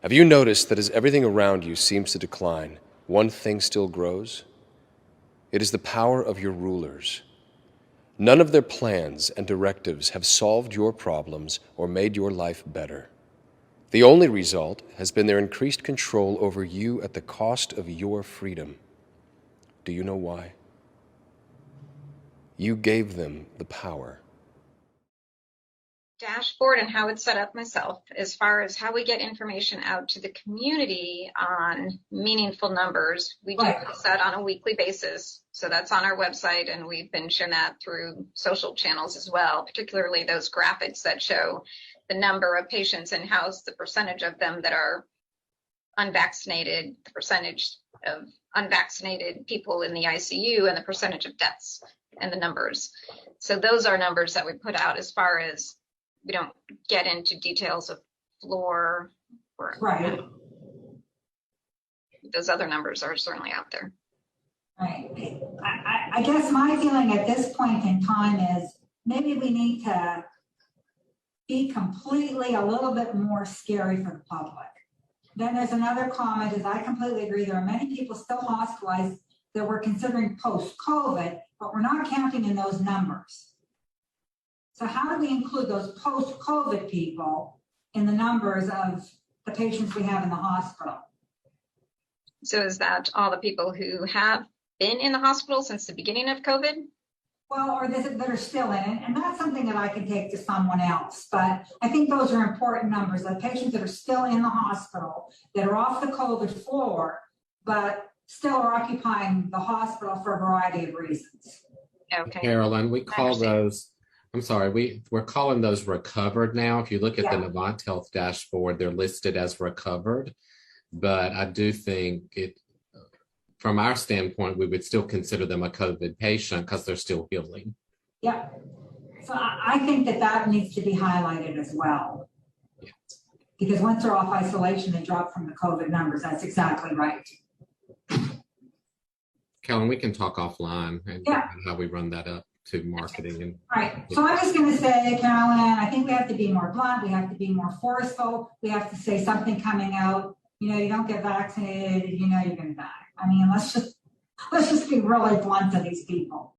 Have you noticed that as everything around you seems to decline, one thing still grows? It is the power of your rulers. None of their plans and directives have solved your problems or made your life better. The only result has been their increased control over you at the cost of your freedom. Do you know why? You gave them the power. Dashboard and how it's set up myself as far as how we get information out to the community on meaningful numbers. We do that on a weekly basis. So that's on our website, and we've been sharing that through social channels as well, particularly those graphics that show the number of patients in-house, the percentage of them that are unvaccinated, the percentage of unvaccinated people in the ICU, and the percentage of deaths and the numbers. So those are numbers that we put out. As far as we don't get into details of floor or those other numbers are certainly out there. Right. I guess my feeling at this point in time is maybe we need to be completely a little bit more scary for the public. Then there's another comment is I completely agree. There are many people still hospitalized that we're considering post-COVID, but we're not counting in those numbers. So how do we include those post-COVID people in the numbers of the patients we have in the hospital? So is that all the people who have been in the hospital since the beginning of COVID? Well, or that are still in it, and that's something that I can take to someone else. But I think those are important numbers, the patients that are still in the hospital, that are off the COVID floor, but still are occupying the hospital for a variety of reasons. Okay. Carolyn, we call those, I'm sorry, we're calling those recovered now. If you look at the Novant Health dashboard, they're listed as recovered. But I do think from our standpoint, we would still consider them a COVID patient because they're still healing. Yeah. So I think that needs to be highlighted as well. Yeah. Because once they're off isolation, they drop from the COVID numbers. That's exactly right. Kellen, we can talk offline and how we run that up to marketing. And right. So I'm just going to say, Carolyn, I think we have to be more blunt. We have to be more forceful. We have to say something coming out. You know, you don't get vaccinated, you know you're going to die. I mean, let's just be really blunt to these people.